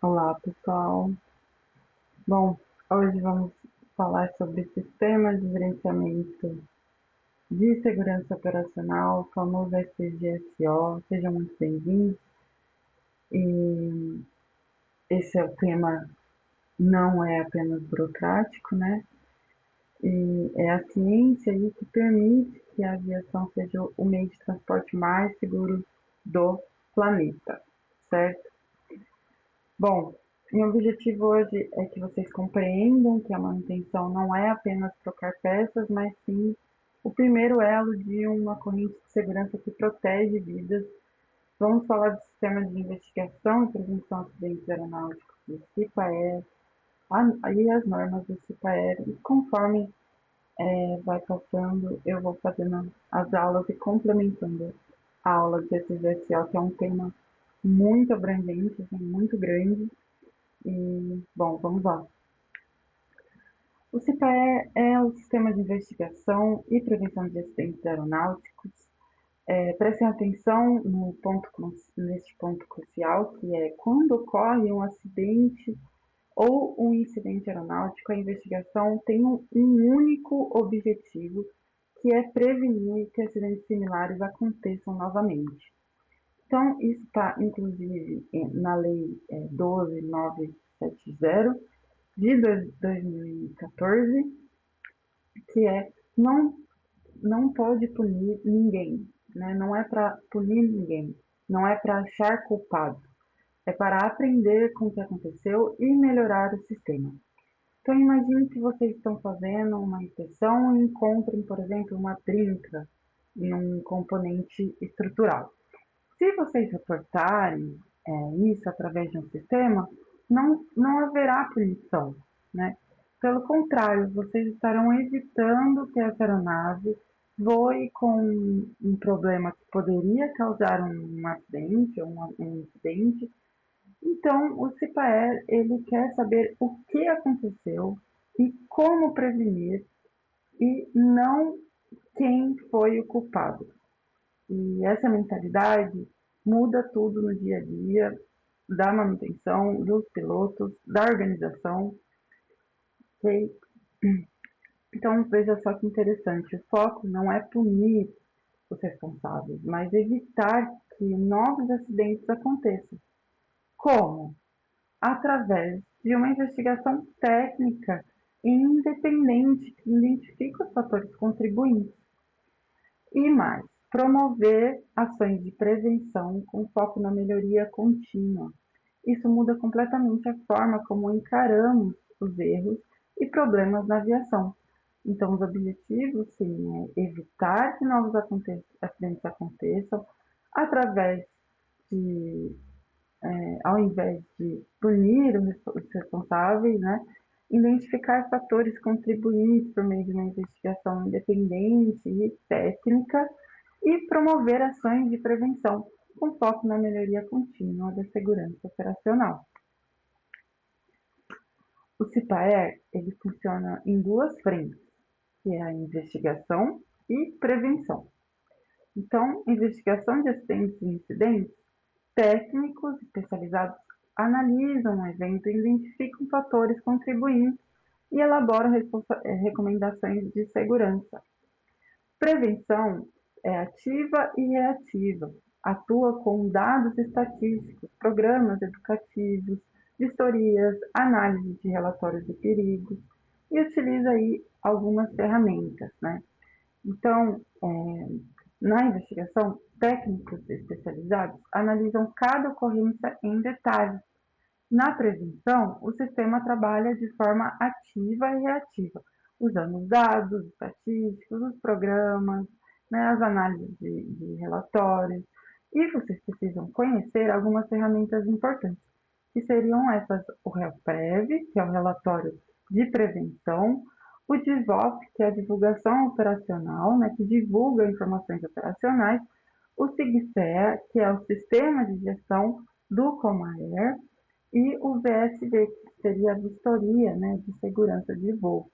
Olá, pessoal. Bom, hoje vamos falar sobre Sistema de Gerenciamento de Segurança Operacional, o famoso SGSO. Sejam muito bem-vindos. E esse é o tema, não é apenas burocrático, né? E é a ciência aí que permite que a aviação seja o meio de transporte mais seguro do planeta, certo? Bom, meu objetivo hoje é que vocês compreendam que a manutenção não é apenas trocar peças, mas sim o primeiro elo de uma corrente de segurança que protege vidas. Vamos falar do sistema de investigação e prevenção de acidentes aeronáuticos, do CIPAER, e as normas do CIPAER, e conforme vai passando, eu vou fazendo as aulas e complementando a aula de SGSO, que é um tema muito abrangente, assim, muito grande. E, bom, vamos lá. O CIPAE é o Sistema de Investigação e Prevenção de Acidentes Aeronáuticos. Prestem atenção neste ponto crucial, que é quando ocorre um acidente ou um incidente aeronáutico, a investigação tem um único objetivo, que é prevenir que acidentes similares aconteçam novamente. Então, isso está, inclusive, na Lei 12.970, de 2014, que é não pode punir ninguém, né? Não é para punir ninguém, não é para achar culpado, é para aprender com o que aconteceu e melhorar o sistema. Então imagine que vocês estão fazendo uma inspeção e encontrem, por exemplo, uma trinca em um componente estrutural. Se vocês reportarem isso através de um sistema, não haverá punição, né? Pelo contrário, vocês estarão evitando que essa aeronave voe com um problema que poderia causar um acidente ou um incidente. Então, o CIPAER ele quer saber o que aconteceu e como prevenir, e não quem foi o culpado. E essa mentalidade muda tudo no dia a dia da manutenção, dos pilotos, da organização. Okay? Então, veja só que interessante: o foco não é punir os responsáveis, mas evitar que novos acidentes aconteçam. Como? Através de uma investigação técnica e independente que identifique os fatores contribuintes. E mais, promover ações de prevenção com foco na melhoria contínua. Isso muda completamente a forma como encaramos os erros e problemas na aviação. Então, os objetivos, sim, é evitar que novos acidentes aconteçam através de, ao invés de punir os responsáveis, né, identificar fatores contribuintes por meio de uma investigação independente e técnica e promover ações de prevenção com foco na melhoria contínua da segurança operacional. O CIPAER ele funciona em duas frentes, que é a investigação e prevenção. Então, investigação de acidentes e incidentes, técnicos especializados analisam o evento e identificam fatores contribuintes e elaboram recomendações de segurança. Prevenção é ativa e reativa, atua com dados estatísticos, programas educativos, vistorias, análise de relatórios de perigos e utiliza aí algumas ferramentas, né? Então, na investigação, técnicos especializados analisam cada ocorrência em detalhes. Na prevenção, o sistema trabalha de forma ativa e reativa, usando os dados estatísticos, os programas, né, as análises de relatórios. E vocês precisam conhecer algumas ferramentas importantes, que seriam essas: o RELPREV, que é o relatório de prevenção, o DIVOP, que é a divulgação operacional, né, que divulga informações operacionais, o SIGSEA, que é o sistema de gestão do Comair, e o VSD, que seria a vistoria, né, de segurança de voo.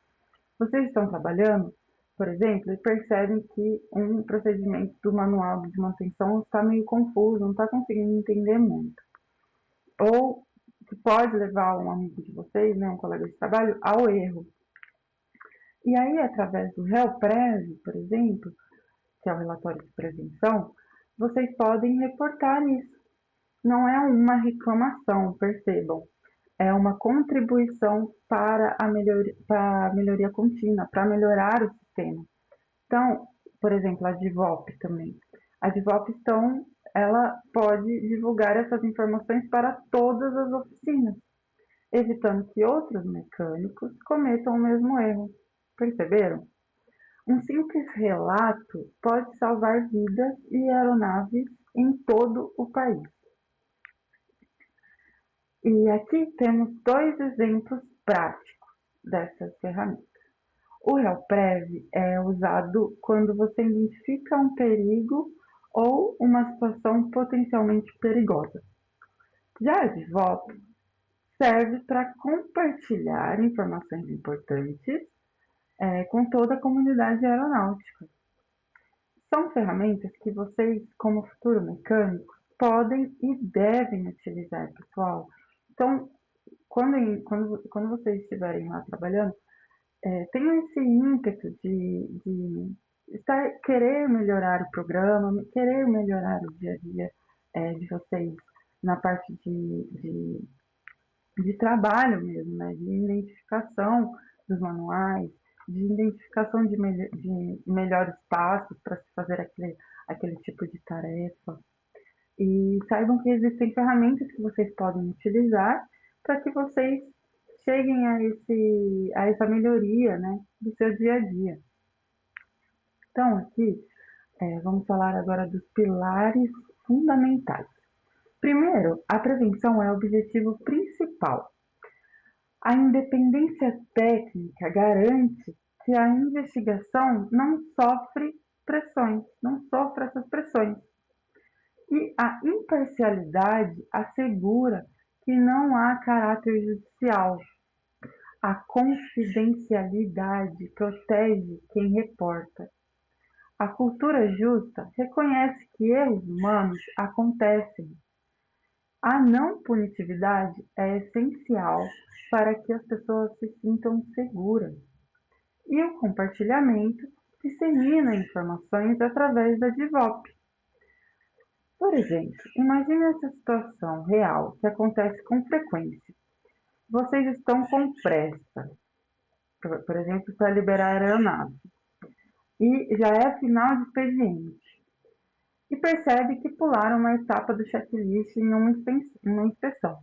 Vocês estão trabalhando, por exemplo, e percebem que um procedimento do manual de manutenção está meio confuso, não está conseguindo entender muito. Ou que pode levar um amigo de vocês, né, um colega de trabalho, ao erro. E aí, através do RELPREV, por exemplo, que é o relatório de prevenção, vocês podem reportar isso. Não é uma reclamação, percebam. É uma contribuição para a melhoria contínua, para melhorar o sistema. Então, por exemplo, a DIVOP também. A DIVOP, então, ela pode divulgar essas informações para todas as oficinas, evitando que outros mecânicos cometam o mesmo erro. Perceberam? Um simples relato pode salvar vidas e aeronaves em todo o país. E aqui temos dois exemplos práticos dessas ferramentas. O RELPREV é usado quando você identifica um perigo ou uma situação potencialmente perigosa. Já a DIVOP serve para compartilhar informações importantes com toda a comunidade aeronáutica. São ferramentas que vocês, como futuro mecânico, podem e devem utilizar, pessoal. Então, quando vocês estiverem lá trabalhando, tenham esse ímpeto de querer melhorar o programa, querer melhorar o dia a dia de vocês na parte de trabalho mesmo, né? De identificação dos manuais, de identificação de melhores passos para se fazer aquele tipo de tarefa. E saibam que existem ferramentas que vocês podem utilizar para que vocês cheguem a essa melhoria, né, do seu dia a dia. Então, aqui, vamos falar agora dos pilares fundamentais. Primeiro, a prevenção é o objetivo principal. A independência técnica garante que a investigação não sofre pressões, não sofre essas pressões. E a imparcialidade assegura que não há caráter judicial. A confidencialidade protege quem reporta. A cultura justa reconhece que erros humanos acontecem. A não punitividade é essencial para que as pessoas se sintam seguras. E o compartilhamento dissemina informações através da DIVOP. Por exemplo, imagine essa situação real que acontece com frequência. Vocês estão com pressa, por exemplo, para liberar a aeronave, e já é final de expediente, e percebe que pularam uma etapa do checklist em uma inspeção.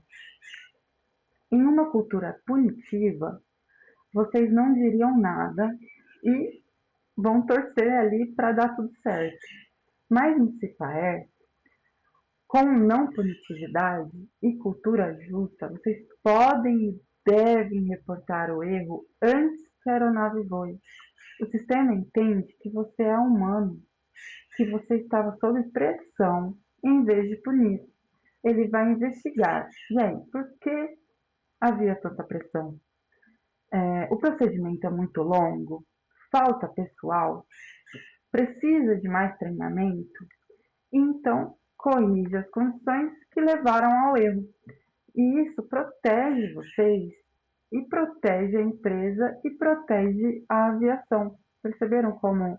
Em uma cultura punitiva, vocês não diriam nada e vão torcer ali para dar tudo certo. Mas no CIPAER, com não punitividade e cultura justa, vocês podem e devem reportar o erro antes que a aeronave voe. O sistema entende que você é humano, que você estava sob pressão em vez de punir. Ele vai investigar. E aí, por que havia tanta pressão? O procedimento é muito longo? Falta pessoal? Precisa de mais treinamento? Então, corrige as condições que levaram ao erro. E isso protege vocês e protege a empresa e protege a aviação. Perceberam como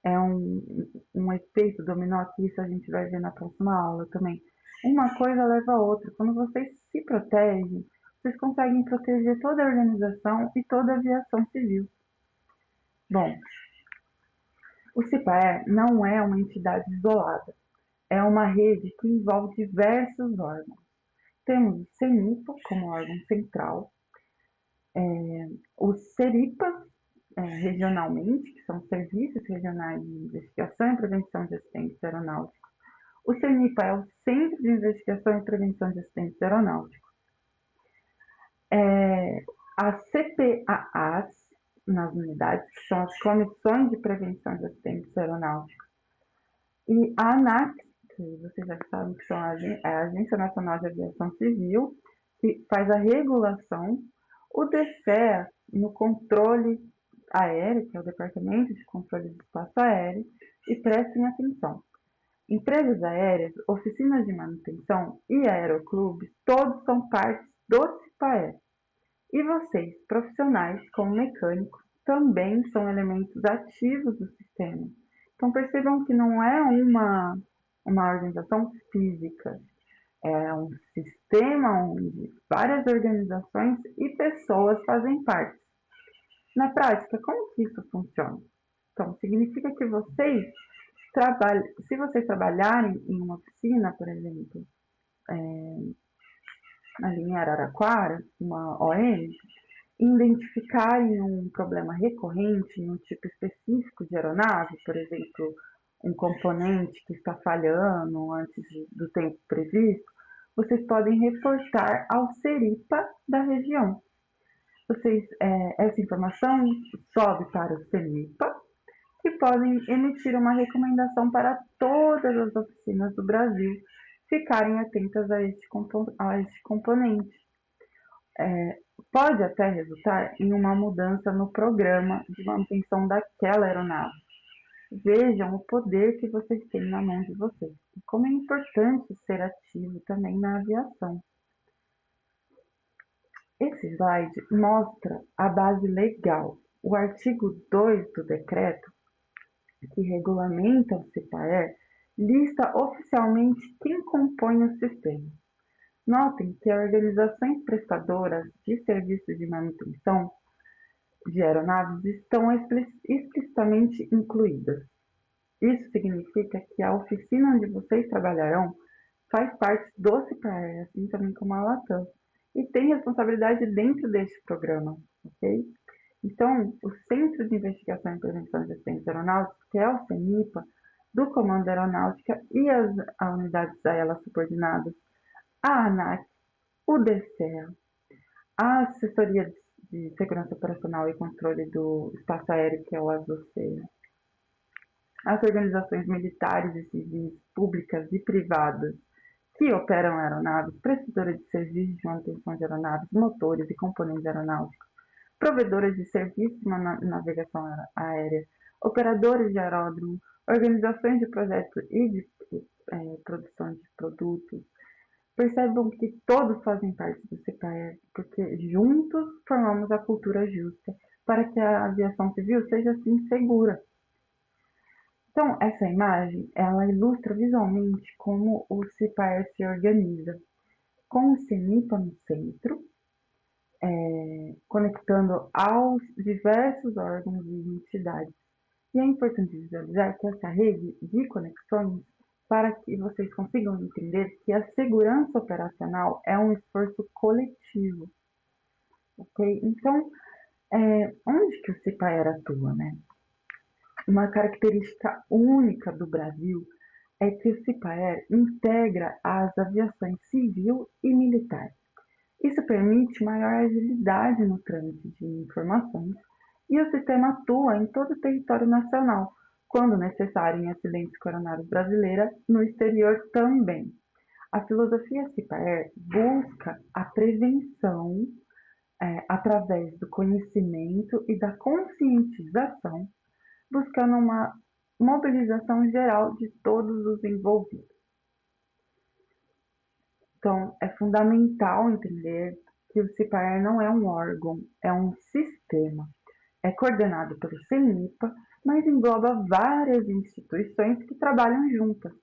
é um efeito dominó, que isso a gente vai ver na próxima aula também. Uma coisa leva a outra. Quando vocês se protegem, vocês conseguem proteger toda a organização e toda a aviação civil. Bom, o CIPAER não é uma entidade isolada. É uma rede que envolve diversos órgãos. Temos o CENIPA como órgão central, os CERIPAs regionalmente, que são Serviços Regionais de Investigação e Prevenção de Acidentes Aeronáuticos. O CENIPA é o Centro de Investigação e Prevenção de Acidentes Aeronáuticos. As CPAAs, nas unidades, que são as Comissões de Prevenção de Acidentes Aeronáuticos. E a ANAC, que vocês já sabem que são a Agência Nacional de Aviação Civil, que faz a regulação. O DCEA, no controle aéreo, que é o Departamento de Controle do Espaço Aéreo, e prestem atenção. Empresas aéreas, oficinas de manutenção e aeroclubes, todos são partes do CIPAE. E vocês, profissionais como mecânicos, também são elementos ativos do sistema. Então percebam que não é uma organização física, é um sistema onde várias organizações e pessoas fazem parte. Na prática, como que isso funciona? Então, significa que vocês trabalham, se vocês trabalharem em uma oficina, por exemplo, ali em Araraquara, uma ON, identificarem um problema recorrente em um tipo específico de aeronave, por exemplo, um componente que está falhando antes do tempo previsto, vocês podem reportar ao CERIPA da região. Essa informação sobe para o CENIPA, que podem emitir uma recomendação para todas as oficinas do Brasil ficarem atentas a este componente. Pode até resultar em uma mudança no programa de manutenção daquela aeronave. Vejam o poder que vocês têm na mão de vocês e como é importante ser ativo também na aviação. Esse slide mostra a base legal. O artigo 2 do decreto, que regulamenta o CIPAER, lista oficialmente quem compõe o sistema. Notem que organizações prestadoras de serviços de manutenção de aeronaves estão explicitamente incluídas. Isso significa que a oficina onde vocês trabalharão faz parte do CIPAER, assim também como a Latam, e tem responsabilidade dentro deste programa, ok? Então, o Centro de Investigação e Prevenção de Acidentes Aeronáuticos, que é o CENIPA, do Comando Aeronáutica e as unidades a elas subordinadas, a ANAC, o DCEA, a Assessoria de Segurança Operacional e Controle do Espaço Aéreo, que é o ASOCEA, as organizações militares e civis, públicas e privadas, que operam aeronaves, prestadoras de serviços de manutenção de aeronaves, motores e componentes aeronáuticos, provedoras de serviços de navegação aérea, operadores de aeródromo, organizações de projetos e de produção de produtos. Percebam que todos fazem parte do CIPAER, porque juntos formamos a cultura justa para que a aviação civil seja assim segura. Então, essa imagem, ela ilustra visualmente como o CIPAER se organiza, com o CENIPA no centro, conectando aos diversos órgãos e entidades. E é importante visualizar que essa rede de conexões, para que vocês consigam entender que a segurança operacional é um esforço coletivo. Ok? Então, onde que o CIPAER atua, né? Uma característica única do Brasil é que o CIPAER integra as aviações civil e militar. Isso permite maior agilidade no trânsito de informações e o sistema atua em todo o território nacional, quando necessário em acidentes coronários brasileiros, no exterior também. A filosofia CIPAER busca a prevenção através do conhecimento e da conscientização, buscando uma mobilização geral de todos os envolvidos. Então, é fundamental entender que o CIPAER não é um órgão, é um sistema. É coordenado pelo CENIPA, mas engloba várias instituições que trabalham juntas.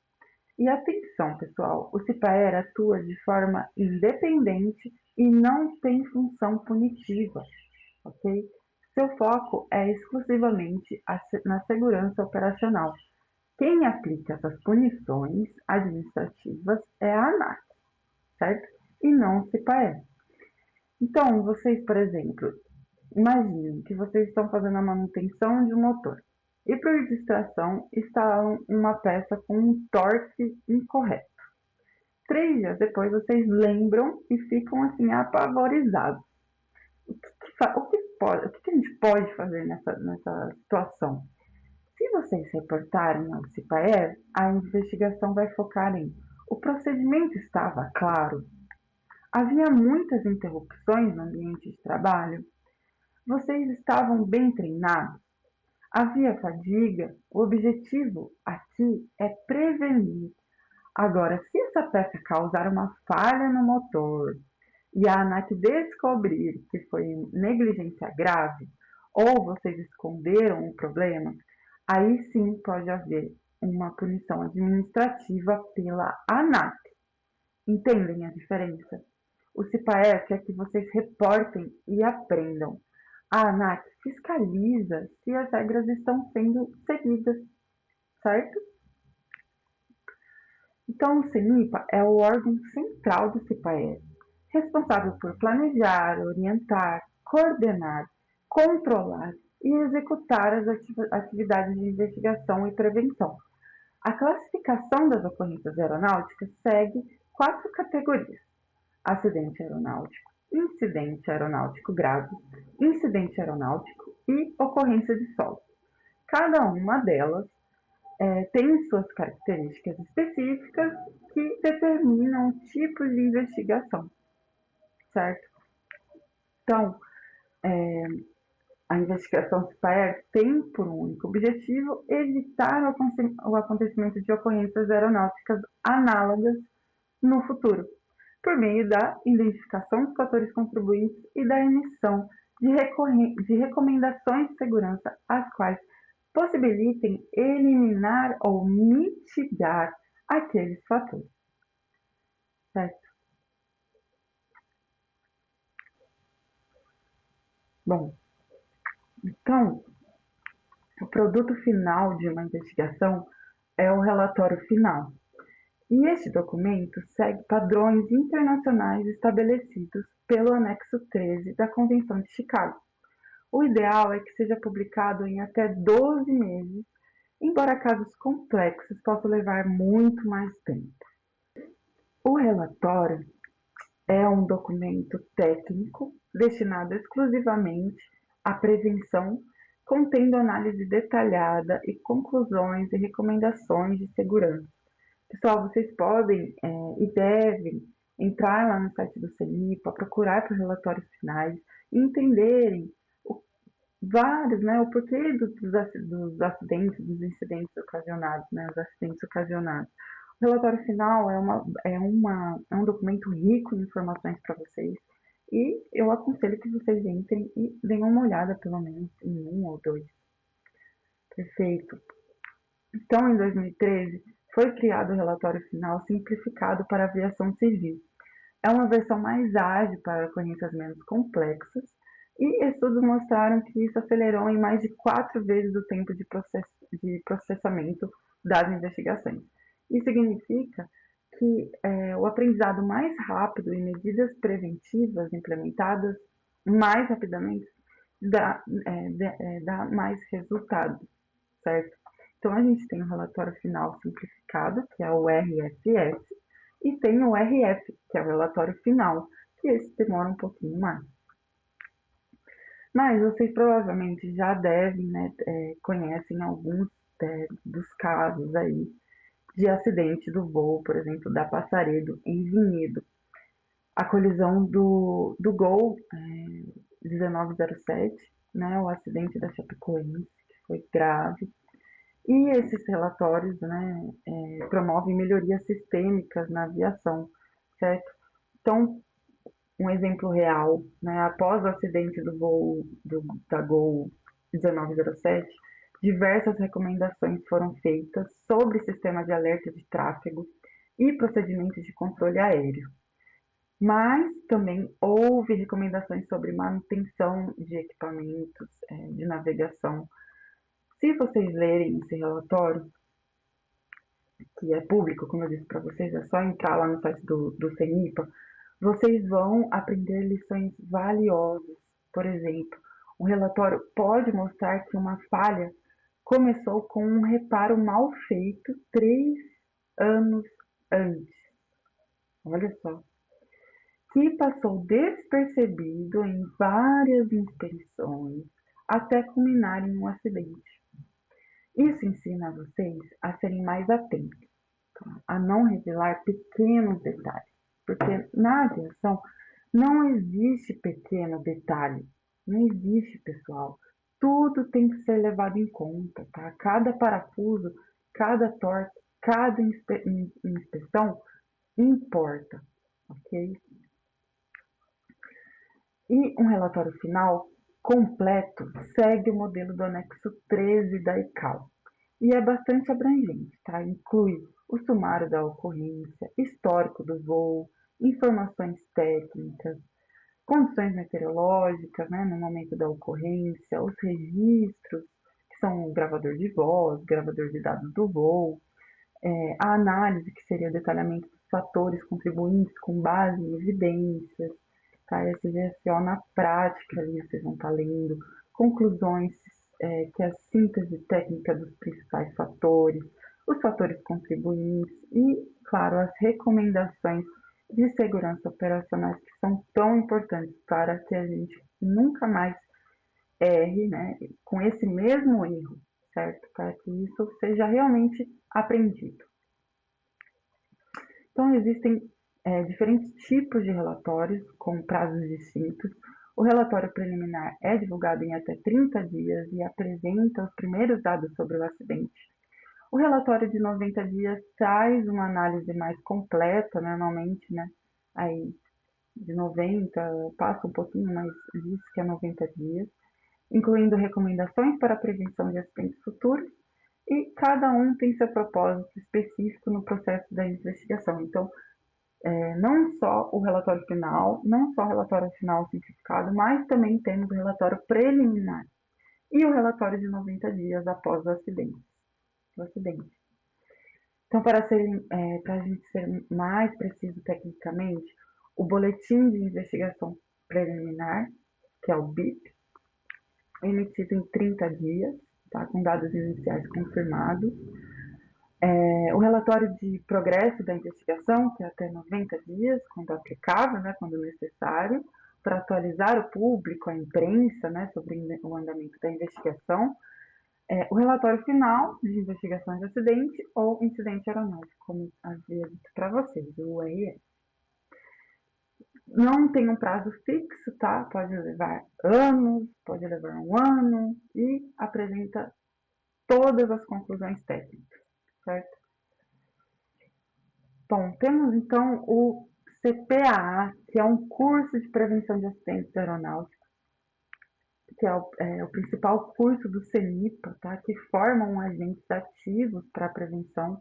E atenção, pessoal, o CIPAER atua de forma independente e não tem função punitiva, ok? Seu foco é exclusivamente na segurança operacional. Quem aplica essas punições administrativas é a ANAC, certo? E não o CIPAER. Então, vocês, por exemplo, imaginem que vocês estão fazendo a manutenção de um motor e, por distração, instalam uma peça com um torque incorreto. 3 dias depois, vocês lembram e ficam assim apavorizados. O que a gente pode fazer nessa situação? Se vocês reportarem ao CIPAER, a investigação vai focar em: o procedimento estava claro? Havia muitas interrupções no ambiente de trabalho? Vocês estavam bem treinados? Havia fadiga? O objetivo aqui é prevenir. Agora, se essa peça causar uma falha no motor, e a ANAC descobrir que foi negligência grave ou vocês esconderam o problema, aí sim pode haver uma punição administrativa pela ANAC. Entendem a diferença? O CIPAE quer que vocês reportem e aprendam. A ANAC fiscaliza se as regras estão sendo seguidas, certo? Então, o CENIPA é o órgão central do CIPAE, responsável por planejar, orientar, coordenar, controlar e executar as atividades de investigação e prevenção. A classificação das ocorrências aeronáuticas segue 4 categorias: acidente aeronáutico, incidente aeronáutico grave, incidente aeronáutico e ocorrência de solo. Cada uma delas tem suas características específicas que determinam o tipo de investigação, certo? Então, a investigação SPAER tem por um único objetivo evitar o acontecimento de ocorrências aeronáuticas análogas no futuro, por meio da identificação dos fatores contribuintes e da emissão de recomendações de segurança, as quais possibilitem eliminar ou mitigar aqueles fatores, certo? Bom, então, o produto final de uma investigação é o relatório final. E este documento segue padrões internacionais estabelecidos pelo anexo 13 da Convenção de Chicago. O ideal é que seja publicado em até 12 meses, embora casos complexos possam levar muito mais tempo. O relatório é um documento técnico destinado exclusivamente à prevenção, contendo análise detalhada e conclusões e recomendações de segurança. Pessoal, vocês podem e devem entrar lá no site do CENIPA, procurar por relatórios finais e entenderem vários, né, o porquê dos acidentes, dos incidentes ocasionados, né, os acidentes ocasionados. O relatório final é um documento rico em informações para vocês e eu aconselho que vocês entrem e deem uma olhada, pelo menos, em um ou dois. Perfeito. Então, em 2013, foi criado o relatório final simplificado para a aviação civil. É uma versão mais ágil para ocorrências menos complexas e estudos mostraram que isso acelerou em mais de 4 vezes o tempo de processamento das investigações. Isso significa que o aprendizado mais rápido e medidas preventivas implementadas mais rapidamente dá mais resultados, certo? Então, a gente tem o relatório final simplificado, que é o RFS, e tem o RF, que é o relatório final, que esse demora um pouquinho mais. Mas vocês provavelmente já devem, né, conhecem alguns dos casos aí de acidente do voo, por exemplo, da Passaredo em Vinhedo. A colisão do Gol 1907, né, o acidente da Chapecoense, que foi grave. E esses relatórios, né, promovem melhorias sistêmicas na aviação, certo? Então, um exemplo real, né, após o acidente do voo da Gol 1907, diversas recomendações foram feitas sobre sistema de alerta de tráfego e procedimentos de controle aéreo. Mas também houve recomendações sobre manutenção de equipamentos de navegação. Se vocês lerem esse relatório, que é público, como eu disse para vocês, é só entrar lá no site do CENIPA, vocês vão aprender lições valiosas. Por exemplo, um relatório pode mostrar que uma falha começou com um reparo mal feito 3 anos antes. Olha só. Que passou despercebido em várias inspeções até culminar em um acidente. Isso ensina vocês a serem mais atentos, a não revelar pequenos detalhes, porque na aviação não existe pequeno detalhe, não existe, pessoal. Tudo tem que ser levado em conta, tá? Cada parafuso, cada torque, cada inspeção importa, ok? E um relatório final completo segue o modelo do anexo 13 da ICAO e é bastante abrangente, tá? Inclui o sumário da ocorrência, histórico do voo, informações técnicas, condições meteorológicas, né, no momento da ocorrência, os registros, que são o gravador de voz, gravador de dados do voo, a análise, que seria o detalhamento dos fatores contribuintes com base em evidências, tá? Esse GSO na prática, ali vocês vão estar lendo conclusões, que é a síntese técnica dos principais fatores, os fatores contribuintes e, claro, as recomendações de segurança operacionais que são tão importantes para que a gente nunca mais erre, né, com esse mesmo erro, certo? Para que isso seja realmente aprendido. Então, existem diferentes tipos de relatórios com prazos distintos. O relatório preliminar é divulgado em até 30 dias e apresenta os primeiros dados sobre o acidente. O relatório de 90 dias traz uma análise mais completa, normalmente, né? Aí, de 90, passa um pouquinho, mas diz que é 90 dias, incluindo recomendações para a prevenção de acidentes futuros, e cada um tem seu propósito específico no processo da investigação. Então, não só o relatório final, não só o relatório final simplificado, mas também temos o relatório preliminar e o relatório de 90 dias após o acidente. Então, para a gente ser mais preciso tecnicamente, o boletim de investigação preliminar, que é o BIP, é emitido em 30 dias, tá, com dados iniciais confirmados. O relatório de progresso da investigação, que é até 90 dias, quando aplicável, né, quando necessário, para atualizar o público, a imprensa, né, sobre o andamento da investigação. O relatório final de investigação de acidente ou incidente aeronáutico, como havia dito para vocês, o URS. Não tem um prazo fixo, tá? Pode levar anos, pode levar um ano e apresenta todas as conclusões técnicas, certo? Bom, temos então o CPAA, que é um curso de prevenção de acidentes aeronáuticos, que é o principal curso do CENIPA, tá? Que formam agentes ativos para a prevenção.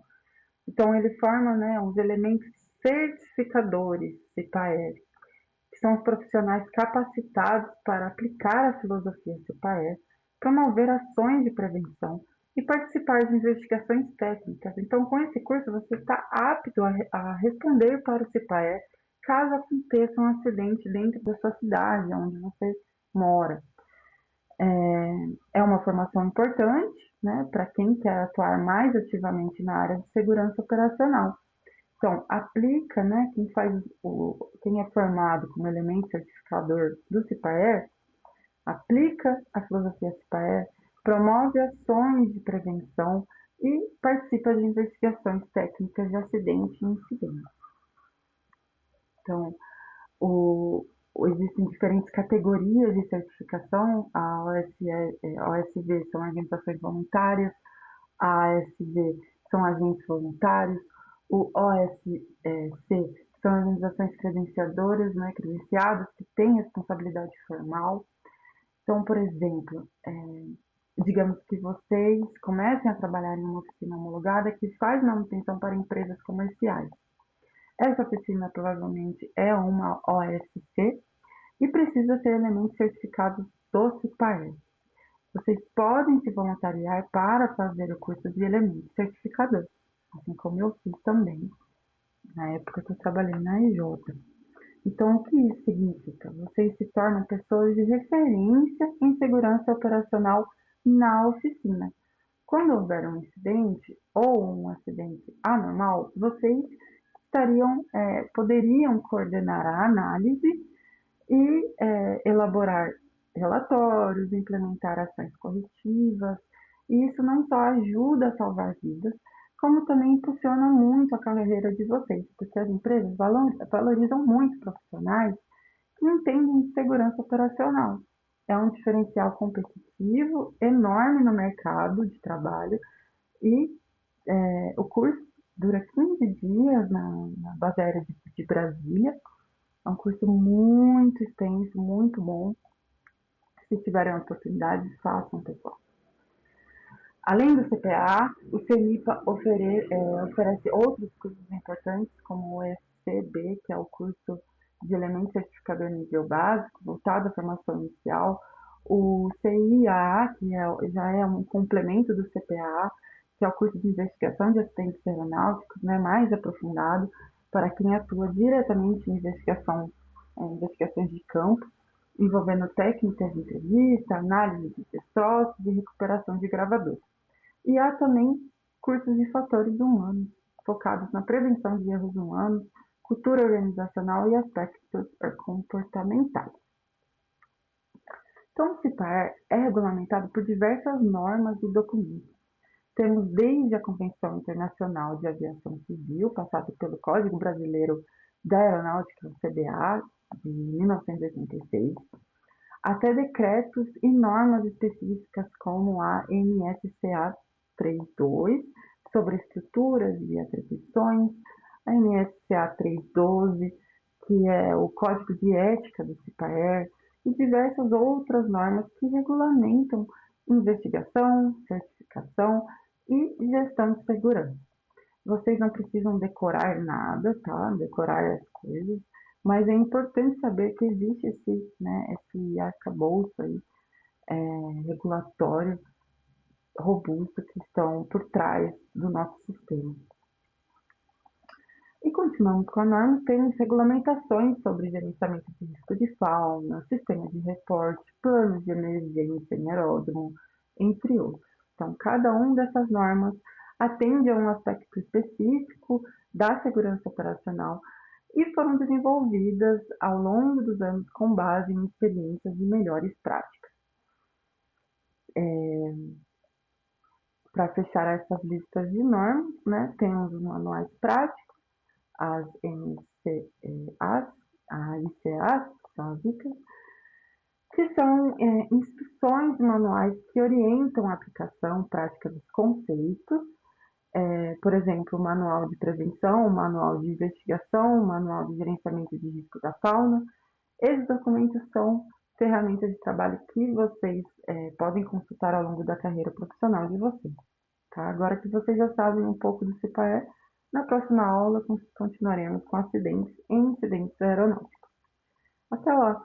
Então, ele forma, né, os elementos certificadores CPAE, que são os profissionais capacitados para aplicar a filosofia CPAE, promover ações de prevenção e participar de investigações técnicas. Então, com esse curso, você está apto a responder para o CPAE caso aconteça um acidente dentro da sua cidade, onde você mora. É uma formação importante, né, para quem quer atuar mais ativamente na área de segurança operacional. Então, aplica, né, quem é formado como elemento certificador do CIPAER, aplica a filosofia CIPAER, promove ações de prevenção e participa de investigações técnicas de acidente e incidente. Então, existem diferentes categorias de certificação. A OSV são organizações voluntárias, a ASV são agentes voluntários, o OSC são organizações credenciadoras, né, credenciadas, que têm responsabilidade formal. Então, por exemplo, digamos que vocês comecem a trabalhar em uma oficina homologada que faz manutenção para empresas comerciais. Essa oficina provavelmente é uma OSC e precisa ter elementos certificados do CIPAER. Vocês podem se voluntariar para fazer o curso de elementos certificador, assim como eu fiz também, na época que eu trabalhei na EJ. Então, o que isso significa? Vocês se tornam pessoas de referência em segurança operacional na oficina. Quando houver um incidente ou um acidente anormal, vocês poderiam coordenar a análise e elaborar relatórios, implementar ações corretivas. E isso não só ajuda a salvar vidas, como também impulsiona muito a carreira de vocês, porque as empresas valorizam muito profissionais que entendem de segurança operacional. É um diferencial competitivo enorme no mercado de trabalho e o curso dura 15 dias na base aérea de Brasília, É um curso muito extenso, muito bom. Se tiverem a oportunidade, façam, pessoal. Além do CPA, o CENIPA oferece outros cursos importantes, como o ECB, que é o curso de Elemento Certificador Nível Básico, voltado à formação inicial, o CIA, já é um complemento do CPA, que é o curso de investigação de acidentes aeronáuticos, né, mais aprofundado, para quem atua diretamente em investigações de campo, envolvendo técnicas de entrevista, análise de destroços e recuperação de gravadores. E há também cursos de fatores humanos, focados na prevenção de erros humanos, cultura organizacional e aspectos comportamentais. Então, o CIPAR é regulamentado por diversas normas e documentos. Temos desde a Convenção Internacional de Aviação Civil, passado pelo Código Brasileiro da Aeronáutica, o CBA, de 1986, até decretos e normas específicas como a NSCA 32, sobre estruturas e atribuições, a NSCA 312, que é o Código de Ética do CIPAER, e diversas outras normas que regulamentam investigação, certificação e gestão de segurança. Vocês não precisam decorar nada, tá? Decorar as coisas, mas é importante saber que existe esse arcabouço aí, regulatório robusto que estão por trás do nosso sistema. E continuando com a norma, temos regulamentações sobre gerenciamento de risco de fauna, sistema de reporte, planos de emergência em aeródromo, entre outros. Então, cada uma dessas normas atende a um aspecto específico da segurança operacional e foram desenvolvidas ao longo dos anos com base em experiências de melhores práticas. Para fechar essas listas de normas, né, temos os manuais práticos, as NCAs, as ICAs, que são as ICAs, que são instruções manuais que orientam a aplicação prática dos conceitos, por exemplo, o manual de prevenção, o manual de investigação, o manual de gerenciamento de risco da fauna. Esses documentos são ferramentas de trabalho que vocês podem consultar ao longo da carreira profissional de vocês. Tá? Agora que vocês já sabem um pouco do CIPAE, na próxima aula continuaremos com acidentes e incidentes aeronáuticos. Até lá!